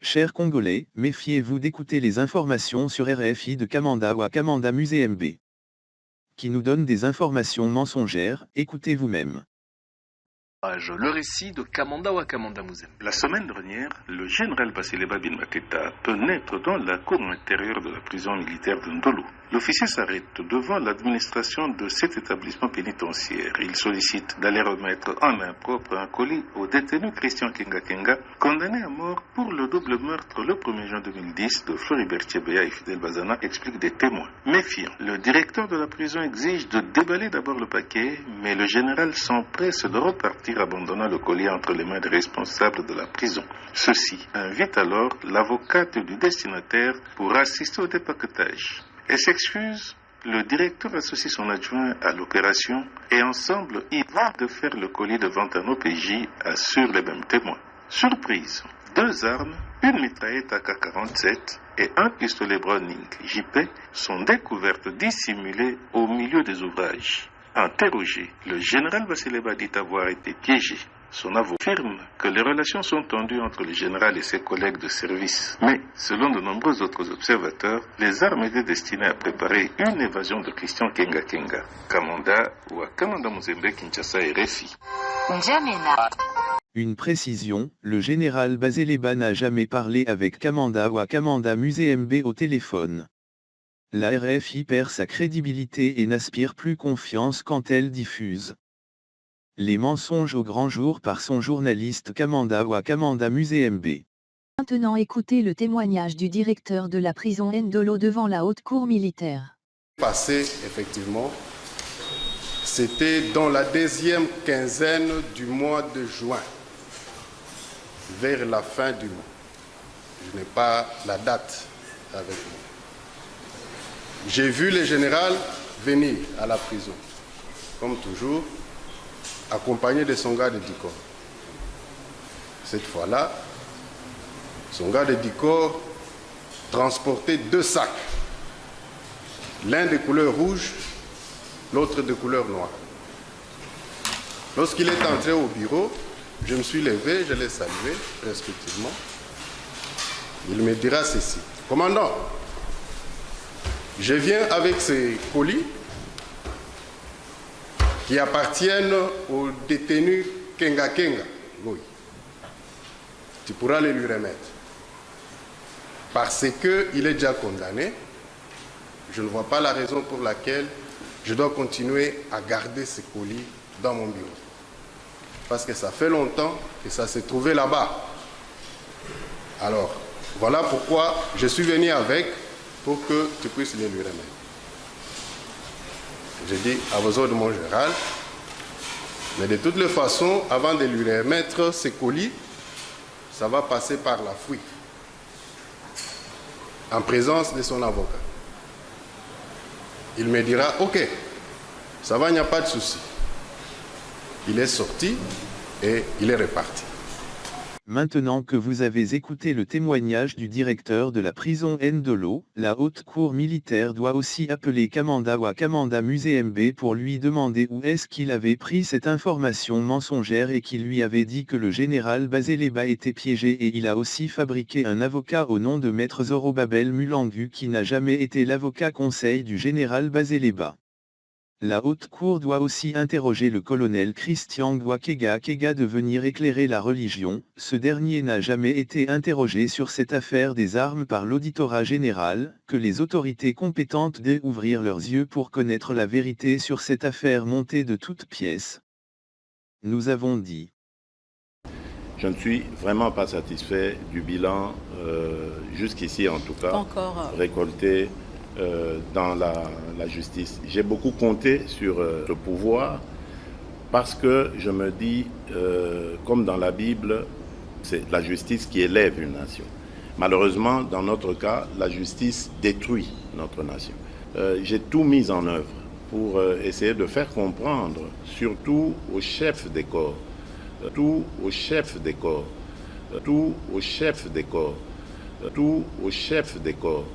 Chers Congolais, méfiez-vous d'écouter les informations sur RFI de Kamanda ou à Kamanda Musée MB. Qui nous donne des informations mensongères, écoutez vous-même. Le récit de Kamanda ou Kamanda Musée. La semaine dernière, le général Basileba Bin Maketa peut naître dans la cour intérieure de la prison militaire de Ndolo. L'officier s'arrête devant l'administration de cet établissement pénitentiaire. Il sollicite d'aller remettre en main propre un colis au détenu Christian Kenga Kenga, condamné à mort pour le double meurtre le 1er juin 2010 de Floribert Chebeya et Fidel Bazana, expliquent des témoins. Méfiant, le directeur de la prison exige de déballer d'abord le paquet, mais le général s'empresse de repartir abandonnant le colis entre les mains des responsables de la prison. Ceux-ci invitent alors l'avocate du destinataire pour assister au dépaquetage. Et s'excuse, le directeur associe son adjoint à l'opération et ensemble, ils vont de faire le colis devant un OPJ, assurent les mêmes témoins. Surprise, 2 armes, une mitraillette AK-47 et un pistolet Browning JP sont découvertes dissimulées au milieu des ouvrages. Interrogé, le général Basileba dit avoir été piégé. Son avocat affirme que les relations sont tendues entre le général et ses collègues de service. Mais, selon de nombreux autres observateurs, les armes étaient destinées à préparer une évasion de Christian Kenga Kenga. Kamanda ou à Kamanda Muzembe, Kinshasa et RFI. Une précision, le général Basileba n'a jamais parlé avec Kamanda ou à Kamanda Musée MB au téléphone. La RFI perd sa crédibilité et n'aspire plus confiance quand elle diffuse les mensonges au grand jour par son journaliste Kamanda ou à Kamanda Musée MB. Maintenant écoutez le témoignage du directeur de la prison Ndolo devant la haute cour militaire. Passé, effectivement, c'était dans la 2e quinzaine du mois de juin, vers la fin du mois. Je n'ai pas la date avec moi. J'ai vu le général venir à la prison, comme toujours, accompagné de son gars de Dicor. Cette fois-là, son gars de Dicor transportait 2 sacs, l'un de couleur rouge, l'autre de couleur noire. Lorsqu'il est entré au bureau, je me suis levé, je l'ai salué respectivement. Il me dira ceci: commandant, je viens avec ces colis qui appartiennent au détenu Kenga Kenga. Oui. Tu pourras les lui remettre. Parce qu'il est déjà condamné, je ne vois pas la raison pour laquelle je dois continuer à garder ces colis dans mon bureau. Parce que ça fait longtemps que ça s'est trouvé là-bas. Alors, voilà pourquoi je suis venu avec, pour que tu puisses les lui remettre. J'ai dit à vos ordres, mon général, mais de toutes les façons, avant de lui remettre ses colis, ça va passer par la fuite, en présence de son avocat. Il me dira, ok, ça va, il n'y a pas de souci. Il est sorti et il est reparti. Maintenant que vous avez écouté le témoignage du directeur de la prison Ndolo, la haute cour militaire doit aussi appeler Kamanda ou à Kamanda Musée MB pour lui demander où est-ce qu'il avait pris cette information mensongère et qu'il lui avait dit que le général Basileba était piégé, et il a aussi fabriqué un avocat au nom de Maître Zorobabel Mulangu qui n'a jamais été l'avocat conseil du général Basileba. La haute cour doit aussi interroger le colonel Christian Kenga Kenga de venir éclairer la religion. Ce dernier n'a jamais été interrogé sur cette affaire des armes par l'auditorat général, que les autorités compétentes devaient ouvrir leurs yeux pour connaître la vérité sur cette affaire montée de toutes pièces. Nous avons dit. Je ne suis vraiment pas satisfait du bilan, jusqu'ici en tout cas, récolté dans la justice. J'ai beaucoup compté sur le pouvoir parce que je me dis, comme dans la Bible, c'est la justice qui élève une nation. Malheureusement, dans notre cas, la justice détruit notre nation. J'ai tout mis en œuvre pour essayer de faire comprendre, surtout aux chefs des corps, tout aux chefs des corps, tout aux chefs des corps, tout aux chefs des corps,